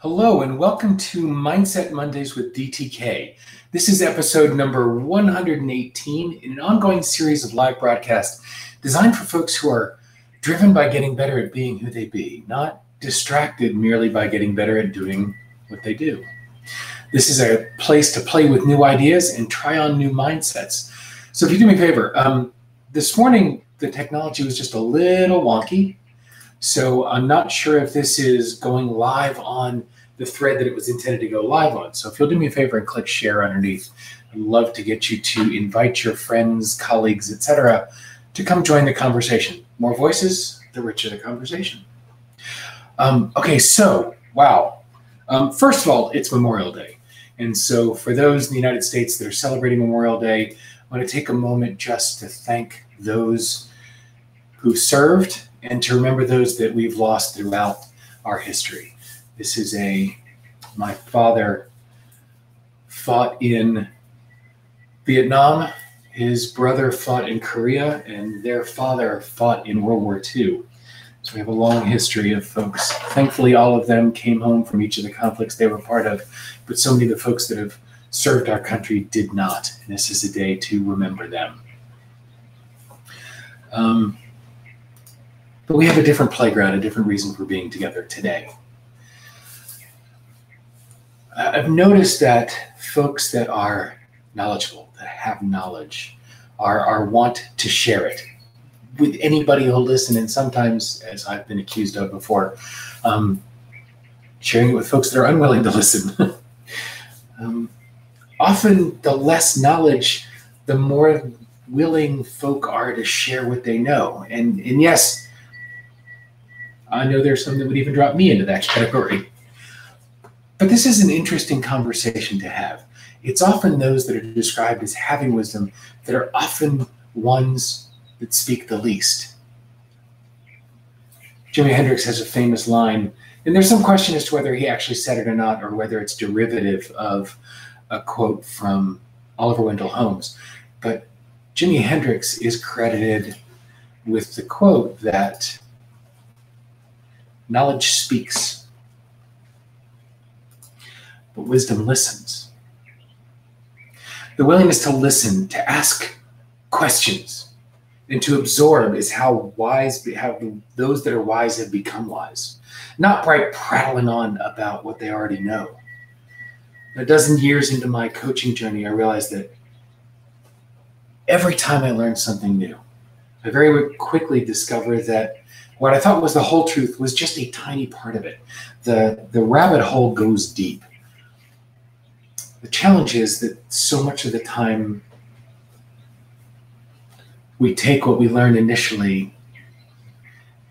Hello and welcome to Mindset Mondays with DTK. This is episode number 118 in an ongoing series of live broadcasts designed for folks who are driven by getting better at being who they be, not distracted merely by getting better at doing what they do. This is a place to play with new ideas and try on new mindsets. So if you do me a favor, this morning the technology was just a little wonky. So I'm not sure if this is going live on the thread that it was intended to go live on. So if you'll do me a favor and click share underneath, I'd love to get you to invite your friends, colleagues, etc., to come join the conversation. More voices, the richer the conversation. Okay, so, wow. First of all, it's Memorial Day. And so for those in the United States that are celebrating Memorial Day, I want to take a moment just to thank those who served and to remember those that we've lost throughout our history. This is my father fought in Vietnam, his brother fought in Korea, and their father fought in World War II. So we have a long history of folks. Thankfully, all of them came home from each of the conflicts they were part of, but so many of the folks that have served our country did not. And this is a day to remember them. But we have a different playground, a different reason for being together today. I've noticed that folks that are knowledgeable, that have knowledge, are want to share it with anybody who'll listen, and sometimes, as I've been accused of before, sharing it with folks that are unwilling to listen. Often the less knowledge, the more willing folk are to share what they know. And yes, I know there's some that would even drop me into that category. But this is an interesting conversation to have. It's often those that are described as having wisdom that are often ones that speak the least. Jimi Hendrix has a famous line, and there's some question as to whether he actually said it or not, or whether it's derivative of a quote from Oliver Wendell Holmes. But Jimi Hendrix is credited with the quote that knowledge speaks, but wisdom listens. The willingness to listen, to ask questions, and to absorb is how those that are wise have become wise. Not by prattling on about what they already know. A dozen years into my coaching journey, I realized that every time I learned something new, I very quickly discovered that what I thought was the whole truth was just a tiny part of it. The rabbit hole goes deep. The challenge is that so much of the time we take what we learned initially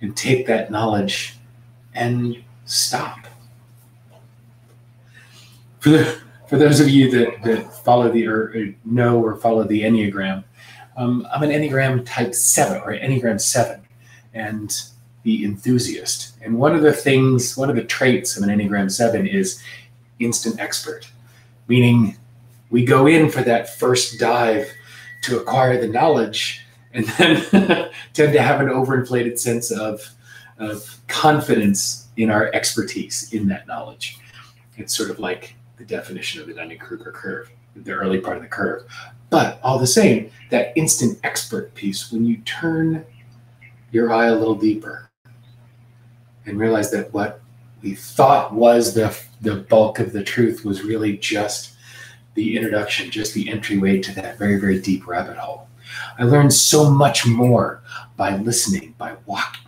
and take that knowledge and stop. For those of you that follow or know or follow the Enneagram, I'm an Enneagram type 7 or Enneagram 7 and the enthusiast. And one of the traits of an Enneagram 7 is instant expert, meaning we go in for that first dive to acquire the knowledge and then tend to have an overinflated sense of confidence in our expertise in that knowledge. It's sort of like the definition of the Dunning-Kruger curve, the early part of the curve. But all the same, that instant expert piece, when you turn your eye a little deeper and realize that what we thought was the bulk of the truth was really just the introduction, just the entryway to that very, very deep rabbit hole. I learned so much more by listening, by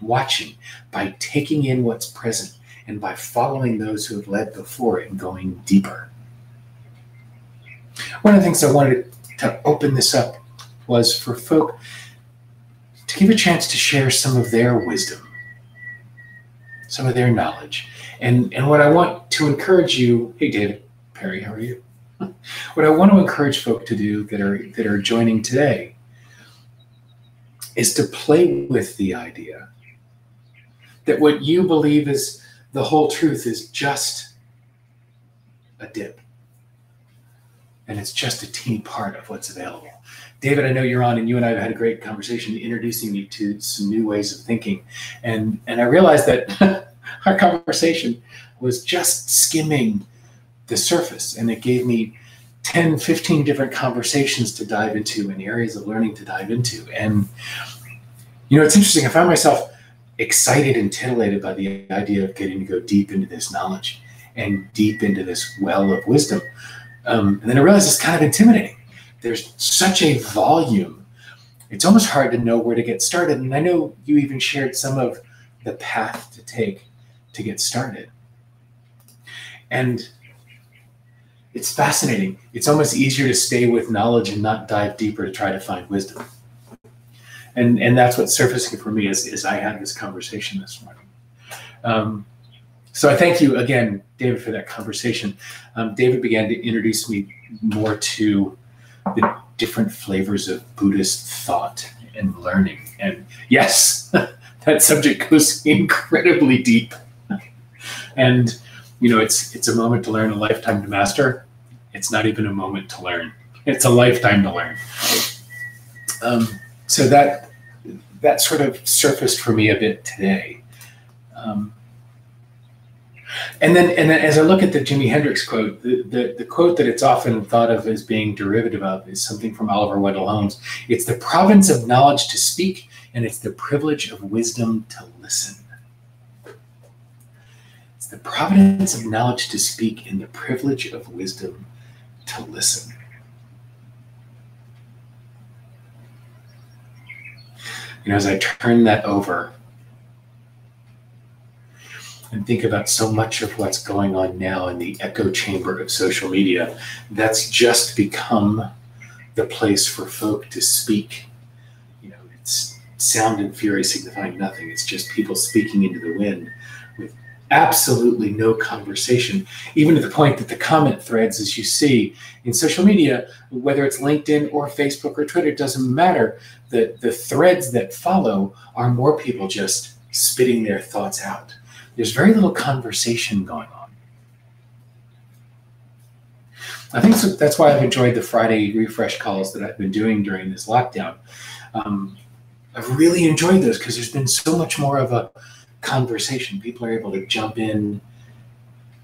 watching, by taking in what's present, and by following those who have led before and going deeper. One of the things I wanted to open this up was for folk to give a chance to share some of their wisdom, some of their knowledge. And what I want to encourage you, hey David, Perry, how are you? What I want to encourage folk to do that are joining today is to play with the idea that what you believe is the whole truth is just a dip. And it's just a teeny part of what's available. David, I know you're on, and you and I have had a great conversation introducing me to some new ways of thinking. And I realized that our conversation was just skimming the surface, and it gave me 10, 15 different conversations to dive into and areas of learning to dive into. And, it's interesting. I found myself excited and titillated by the idea of getting to go deep into this knowledge and deep into this well of wisdom. And then I realized it's kind of intimidating. There's such a volume. It's almost hard to know where to get started. And I know you even shared some of the path to take to get started. And it's fascinating. It's almost easier to stay with knowledge and not dive deeper to try to find wisdom. And that's what's surfacing for me as I had this conversation this morning. So I thank you again, David, for that conversation. David began to introduce me more to the different flavors of Buddhist thought and learning. And yes, that subject goes incredibly deep. And it's a moment to learn, a lifetime to master. It's not even a moment to learn. It's a lifetime to learn. So that sort of surfaced for me a bit today. And then as I look at the Jimi Hendrix quote, the quote that it's often thought of as being derivative of is something from Oliver Wendell Holmes. It's the province of knowledge to speak, and it's the privilege of wisdom to listen. The providence of knowledge to speak and the privilege of wisdom to listen. As I turn that over and think about so much of what's going on now in the echo chamber of social media, that's just become the place for folk to speak. It's sound and fury signifying nothing. It's just people speaking into the wind with absolutely no conversation, even to the point that the comment threads, as you see in social media, whether it's LinkedIn or Facebook or Twitter, it doesn't matter. The threads that follow are more people just spitting their thoughts out. There's very little conversation going on. I think that's why I've enjoyed the Friday refresh calls that I've been doing during this lockdown. I've really enjoyed those because there's been so much more of a conversation. People are able to jump in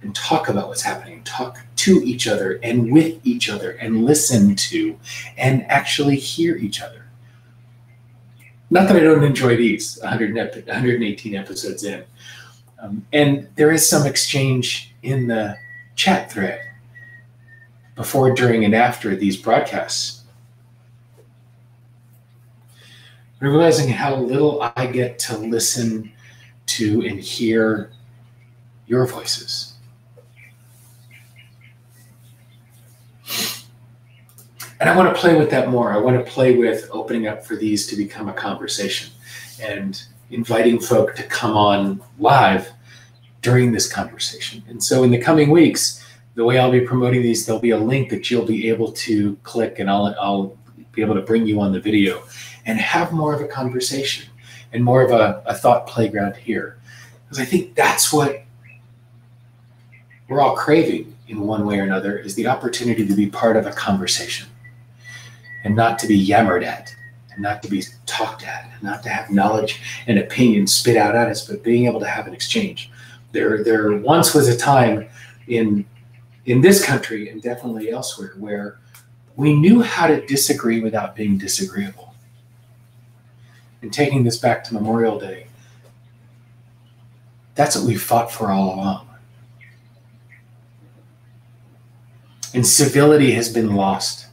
and talk about what's happening, talk to each other and with each other and listen to and actually hear each other. Not that I don't enjoy these 118 episodes in. And there is some exchange in the chat thread before, during, and after these broadcasts. Realizing how little I get to listen to and hear your voices. And I want to play with that more. I want to play with opening up for these to become a conversation and inviting folk to come on live during this conversation. And so in the coming weeks, the way I'll be promoting these, there'll be a link that you'll be able to click, and I'll be able to bring you on the video and have more of a conversation and more of a thought playground here. Because I think that's what we're all craving in one way or another, is the opportunity to be part of a conversation and not to be yammered at and not to be talked at and not to have knowledge and opinion spit out at us, but being able to have an exchange. There once was a time in this country and definitely elsewhere where we knew how to disagree without being disagreeable. And taking this back to Memorial Day, that's what we fought for all along. And civility has been lost.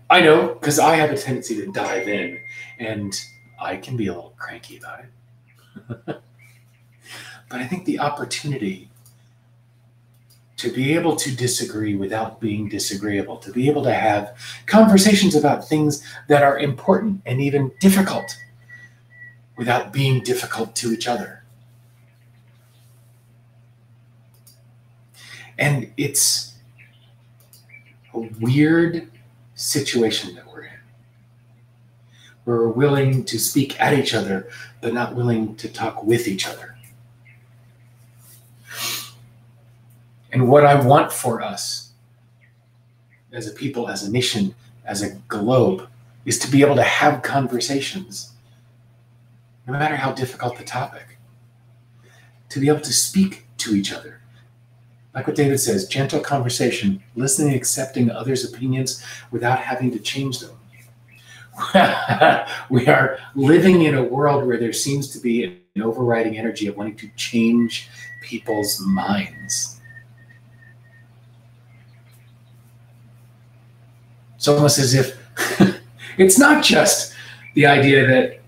I know, because I have a tendency to dive in, and I can be a little cranky about it. But I think the opportunity to be able to disagree without being disagreeable, to be able to have conversations about things that are important and even difficult without being difficult to each other. And it's a weird situation that we're in. We're willing to speak at each other, but not willing to talk with each other. And what I want for us as a people, as a nation, as a globe, is to be able to have conversations, no matter how difficult the topic. to be able to speak to each other. Like what David says, gentle conversation, listening, accepting others' opinions without having to change them. We are living in a world where there seems to be an overriding energy of wanting to change people's minds. It's almost as if it's not just the idea that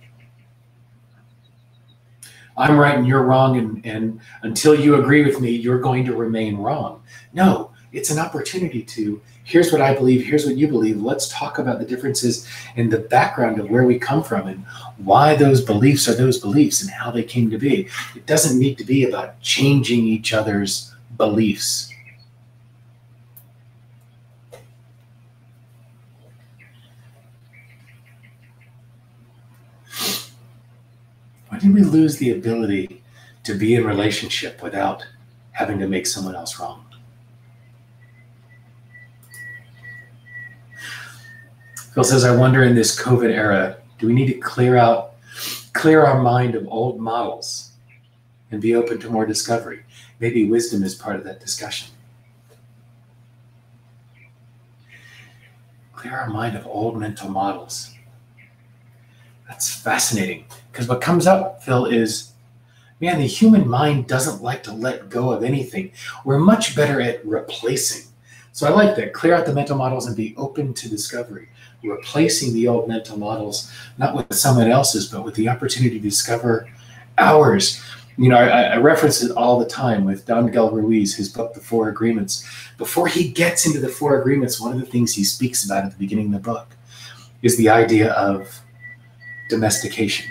I'm right and you're wrong, and until you agree with me, you're going to remain wrong. No, it's an opportunity to, here's what I believe, here's what you believe. Let's talk about the differences in the background of where we come from and why those beliefs are those beliefs and how they came to be. It doesn't need to be about changing each other's beliefs. When did we lose the ability to be in relationship without having to make someone else wrong? Phil says, I wonder in this COVID era, do we need to clear our mind of old models and be open to more discovery? Maybe wisdom is part of that discussion. Clear our mind of old mental models. That's fascinating, because what comes up, Phil, is, man, the human mind doesn't like to let go of anything. We're much better at replacing. So I like that. Clear out the mental models and be open to discovery. Replacing the old mental models, not with someone else's, but with the opportunity to discover ours. You know, I reference it all the time with Don Miguel Ruiz, his book, The Four Agreements. Before he gets into the Four Agreements, one of the things he speaks about at the beginning of the book is the idea of domestication.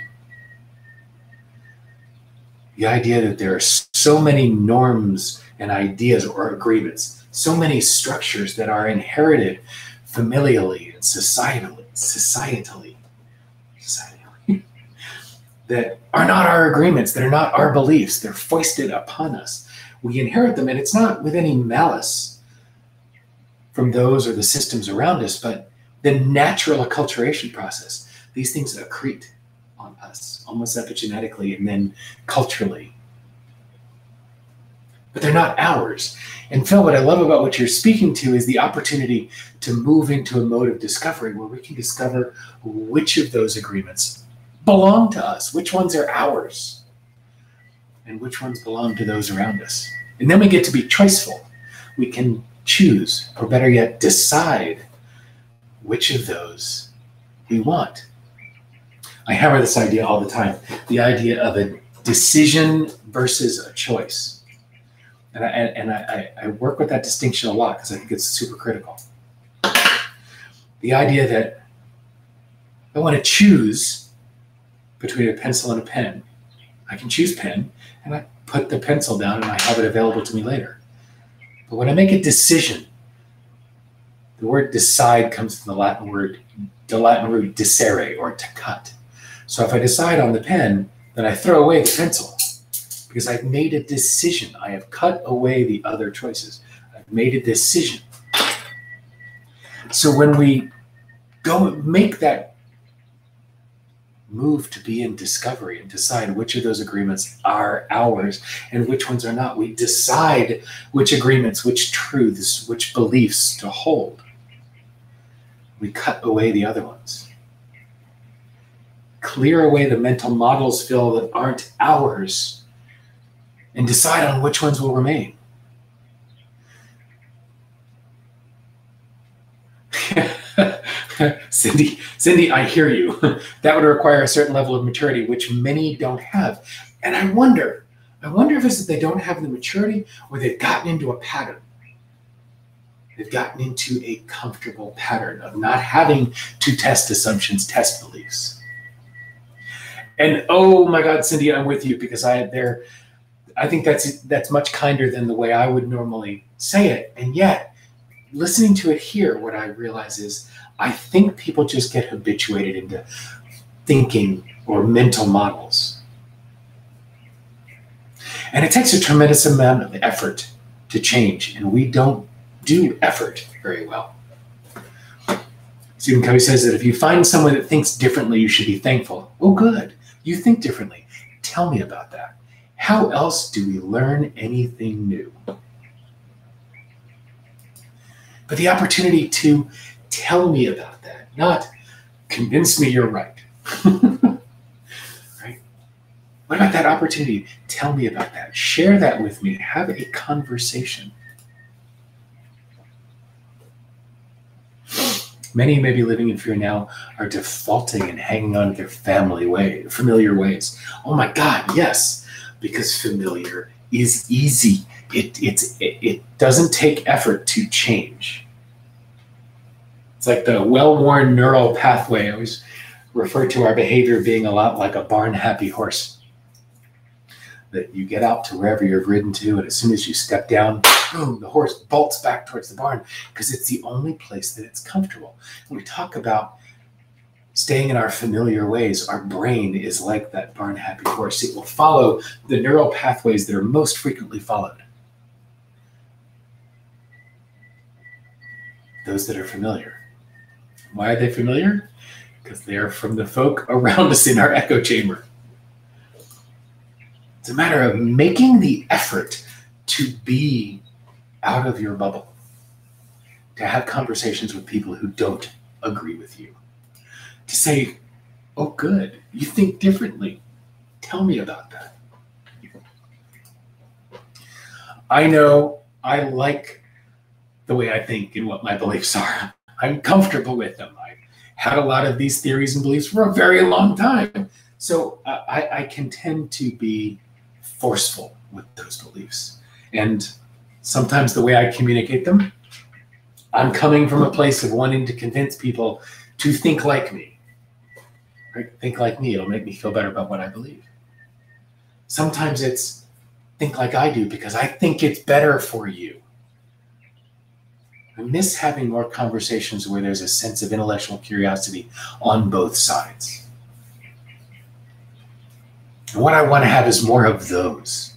The idea that there are so many norms and ideas or agreements, so many structures that are inherited familially and societally, that are not our agreements, that are not our beliefs. They're foisted upon us. We inherit them, and it's not with any malice from those or the systems around us, but the natural acculturation process. These things accrete on us, almost epigenetically and then culturally. But they're not ours. And Phil, what I love about what you're speaking to is the opportunity to move into a mode of discovery where we can discover which of those agreements belong to us, which ones are ours, and which ones belong to those around us. And then we get to be choiceful. We can choose, or better yet, decide which of those we want. I hammer this idea all the time, the idea of a decision versus a choice. And I work with that distinction a lot because I think it's super critical. The idea that I want to choose between a pencil and a pen. I can choose pen, and I put the pencil down and I have it available to me later. But when I make a decision, the word decide comes from the Latin root dicere, or to cut. So if I decide on the pen, then I throw away the pencil because I've made a decision. I have cut away the other choices. I've made a decision. So when we go make that move to be in discovery and decide which of those agreements are ours and which ones are not, we decide which agreements, which truths, which beliefs to hold. We cut away the other ones. Clear away the mental models, Phil, that aren't ours, and decide on which ones will remain. Cindy, I hear you. That would require a certain level of maturity, which many don't have. And I wonder if it's that they don't have the maturity or they've gotten into a pattern. They've gotten into a comfortable pattern of not having to test assumptions, test beliefs. And oh my God, Cindy, I'm with you, because I think that's much kinder than the way I would normally say it. And yet, listening to it here, what I realize is I think people just get habituated into thinking or mental models. And it takes a tremendous amount of effort to change, and we don't do effort very well. Stephen Covey says that if you find someone that thinks differently, you should be thankful. Oh, good. You think differently. Tell me about that. How else do we learn anything new? But the opportunity to tell me about that, not convince me you're right. Right? What about that opportunity? Tell me about that. Share that with me. Have a conversation. Many may be living in fear now are defaulting and hanging on to their familiar ways. Oh my God, yes, because familiar is easy. It doesn't take effort to change. It's like the well-worn neural pathway. I always refer to our behavior being a lot like a barn-happy horse. That you get out to wherever you're ridden to, and as soon as you step down, boom, the horse bolts back towards the barn because it's the only place that it's comfortable. When we talk about staying in our familiar ways, our brain is like that barn-happy horse. It will follow the neural pathways that are most frequently followed. Those that are familiar. Why are they familiar? Because they are from the folk around us in our echo chamber. It's a matter of making the effort to be out of your bubble, to have conversations with people who don't agree with you, to say, oh, good, you think differently. Tell me about that. I know I like the way I think and what my beliefs are. I'm comfortable with them. I've had a lot of these theories and beliefs for a very long time. So I can tend to be forceful with those beliefs. And sometimes the way I communicate them, I'm coming from a place of wanting to convince people to think like me. Right? Think like me, it'll make me feel better about what I believe. Sometimes it's think like I do because I think it's better for you. I miss having more conversations where there's a sense of intellectual curiosity on both sides. And what I want to have is more of those.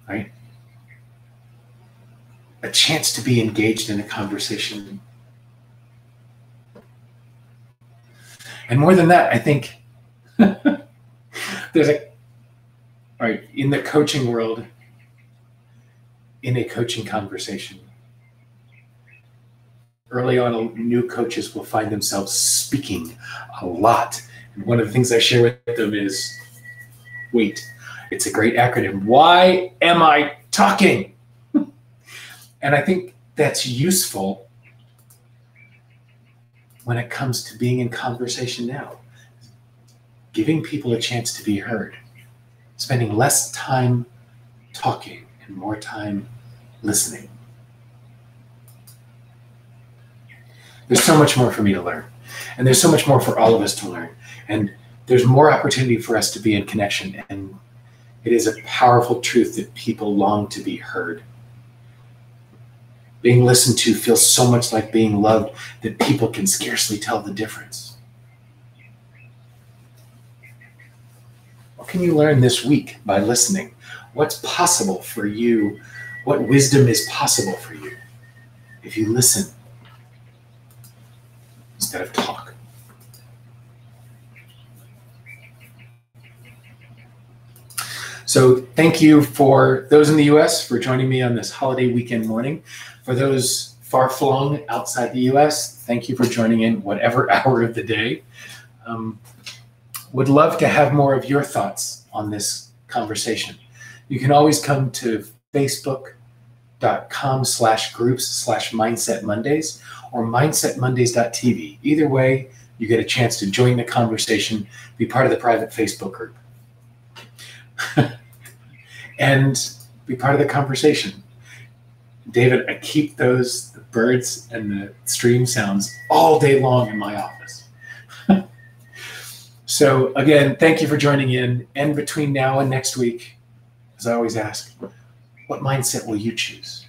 Right? A chance to be engaged in a conversation. And more than that, I think there's in the coaching world, in a coaching conversation, early on, new coaches will find themselves speaking a lot. And one of the things I share with them is, wait, it's a great acronym. Why am I talking? And I think that's useful when it comes to being in conversation now. Giving people a chance to be heard. Spending less time talking and more time listening. There's so much more for me to learn. And there's so much more for all of us to learn. And there's more opportunity for us to be in connection. And it is a powerful truth that people long to be heard. Being listened to feels so much like being loved that people can scarcely tell the difference. What can you learn this week by listening? What's possible for you? What wisdom is possible for you if you listen instead of talk? So thank you for those in the US for joining me on this holiday weekend morning. For those far-flung outside the US, thank you for joining in whatever hour of the day. Would love to have more of your thoughts on this conversation. You can always come to facebook.com/groups/Mindset Mondays or mindsetmondays.tv. Either way, you get a chance to join the conversation, be part of the private Facebook group, and be part of the conversation. David, I keep the birds and the stream sounds all day long in my office. So again, thank you for joining in. And between now and next week, as I always ask, what mindset will you choose?